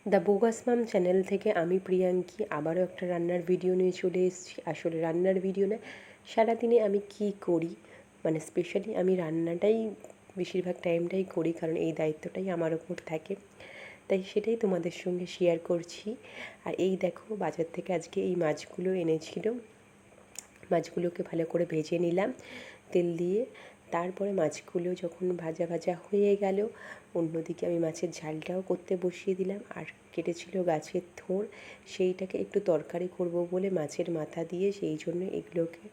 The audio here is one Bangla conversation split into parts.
দ্য বোগাস মাম চ্যানেল থেকে আমি প্রিয়াঙ্কি আবারও একটা রান্নার ভিডিও নিয়ে চলে এসেছি। আসলে রান্নার ভিডিও না, সারাদিনে আমি কী করি, মানে স্পেশালি আমি রান্নাটাই বেশিরভাগ টাইমটাই করি, কারণ এই দায়িত্বটাই আমার ওপর থাকে, তাই সেটাই তোমাদের সঙ্গে শেয়ার করছি। আর এই দেখো, বাজার থেকে আজকে এই মাছগুলো এনেছিল, মাছগুলোকে ভালো করে ভেজে নিলাম তেল দিয়ে। তারপরে মাছগুলো যখন ভাজা ভাজা হয়ে গেল, অন্যদিকে আমি মাছের ঝালটাও করতে বসিয়ে দিলাম। আর কেটেছিল গাছের থোড়, সেইটাকে একটু তরকারি করব বলে মাছের মাথা দিয়ে সেই জন্য এগুলোকে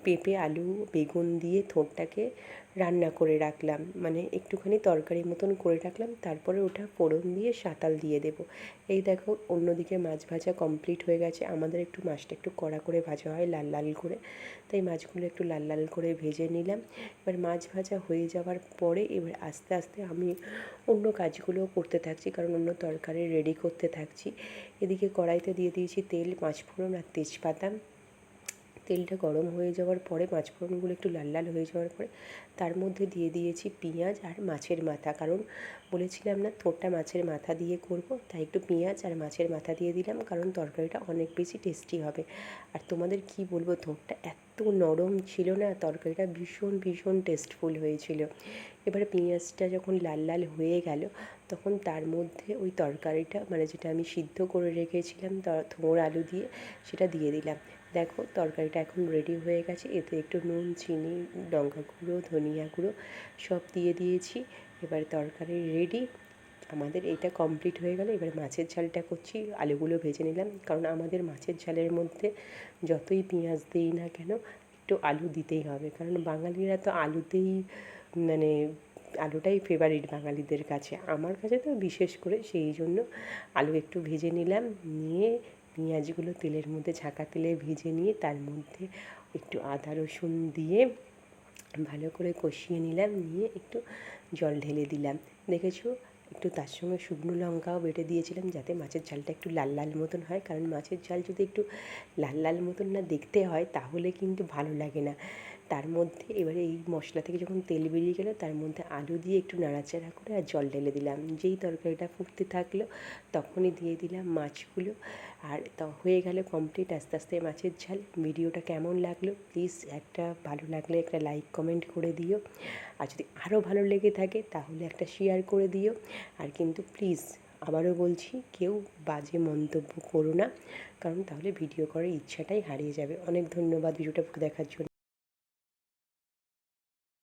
পেঁপে আলু বেগুন দিয়ে থোড়টাকে রান্না করে রাখলাম, মানে একটুখানি তরকারি মতন করে রাখলাম। তারপরে ওটা ফোড়ন দিয়ে সাঁতাল দিয়ে দেব। এই দেখো, অন্যদিকে মাছ ভাজা কমপ্লিট হয়ে গেছে। আমাদের একটু মাছটা একটু কড়া করে ভাজা হয়, লাল লাল করে, তাই মাছগুলো একটু লাল লাল করে ভেজে নিলাম। এবার মাছ ভাজা হয়ে যাওয়ার পরে এবার আস্তে আস্তে আমি অন্য কাজগুলোও করতে থাকছি, কারণ অন্য তরকারি রেডি করতে থাকছি। এদিকে কড়াইতে দিয়ে দিয়েছি তেল, পাঁচফোড়ন আর তেজপাতা। তেলটা গরম হয়ে যাওয়ার পরে পাঁচফোড়নগুলো একটু লাল লাল হয়ে যাওয়ার পরে তার মধ্যে দিয়ে দিয়েছি পেঁয়াজ আর মাছের মাথা, কারণ বলেছিলাম না থোড়টা মাছের মাথা দিয়ে করব, তাই একটু পেঁয়াজ আর মাছের মাথা দিয়ে দিলাম, কারণ তরকারিটা অনেক বেশি টেস্টি হবে। আর তোমাদের কি বলবো, থোড়টা এত নরম ছিল না, তরকারিটা ভীষণ ভীষণ টেস্টফুল হয়েছিল। এবারে পেঁয়াজটা যখন লাল লাল হয়ে গেল, তখন তার মধ্যে ওই তরকারিটা, মানে যেটা আমি সিদ্ধ করে রেখেছিলাম থোড় আলু দিয়ে, সেটা দিয়ে দিলাম। দেখো, তরকারিটা এখন রেডি হয়ে গেছে। এতে একটু নুন, চিনি, লঙ্কা গুঁড়ো, ধনিয়া গুঁড়ো সব দিয়ে দিয়েছি। এবার তরকারি রেডি, আমাদের এটা কমপ্লিট হয়ে গেল। এবার মাছের ঝালটা করছি, আলুগুলো ভেজে নিলাম, কারণ আমাদের মাছের ঝালের মধ্যে যতই পেঁয়াজ দিই না কেন, একটু আলু দিতেই হবে, কারণ বাঙালিরা তো আলুতেই, মানে আলুটাই ফেভারিট বাঙালিদের কাছে, আমার কাছে তো বিশেষ করে, সেই জন্য আলু একটু ভেজে নিলাম। নিয়ে পেঁয়াজগুলো তেলের মধ্যে ছাঁকা তেলে ভেজে নিয়ে তার মধ্যে একটু আদা রসুন দিয়ে ভালো করে কষিয়ে নিলাম, নিয়ে একটু জল ঢেলে দিলাম। দেখেছো, একটু তার সঙ্গে শুকনো লঙ্কাও বেটে দিয়েছিলাম, যাতে মাছের ঝালটা একটু লাল লাল মতন হয়, কারণ মাছের ঝাল যদি একটু লাল লাল মতন না দেখতে হয়, তাহলে কিন্তু ভালো লাগে না। তার মধ্যে এবারে এই মশলা থেকে যখন তেল বেরিয়ে গেল, তার মধ্যে আলু দিয়ে একটু নাড়াচাড়া করে আর জল ঢেলে দিলাম। যেই তরকারিটা ফুটতে থাকলো, তখনই দিয়ে দিলাম মাছগুলো। আর হয়ে গেল কমপ্লিট আস্তে আস্তে মাছের ঝাল। ভিডিওটা কেমন লাগলো প্লিজ একটা ভালো লাগলে একটা লাইক কমেন্ট করে দিও, আর যদি আরও ভালো লেগে থাকে তাহলে একটা শেয়ার করে দিও। আর কিন্তু প্লিজ আবারও বলছি, কেউ বাজে মন্তব্য করো না, কারণ তাহলে ভিডিও করার ইচ্ছাটাই হারিয়ে যাবে। অনেক ধন্যবাদ ভিডিওটা দেখার জন্য।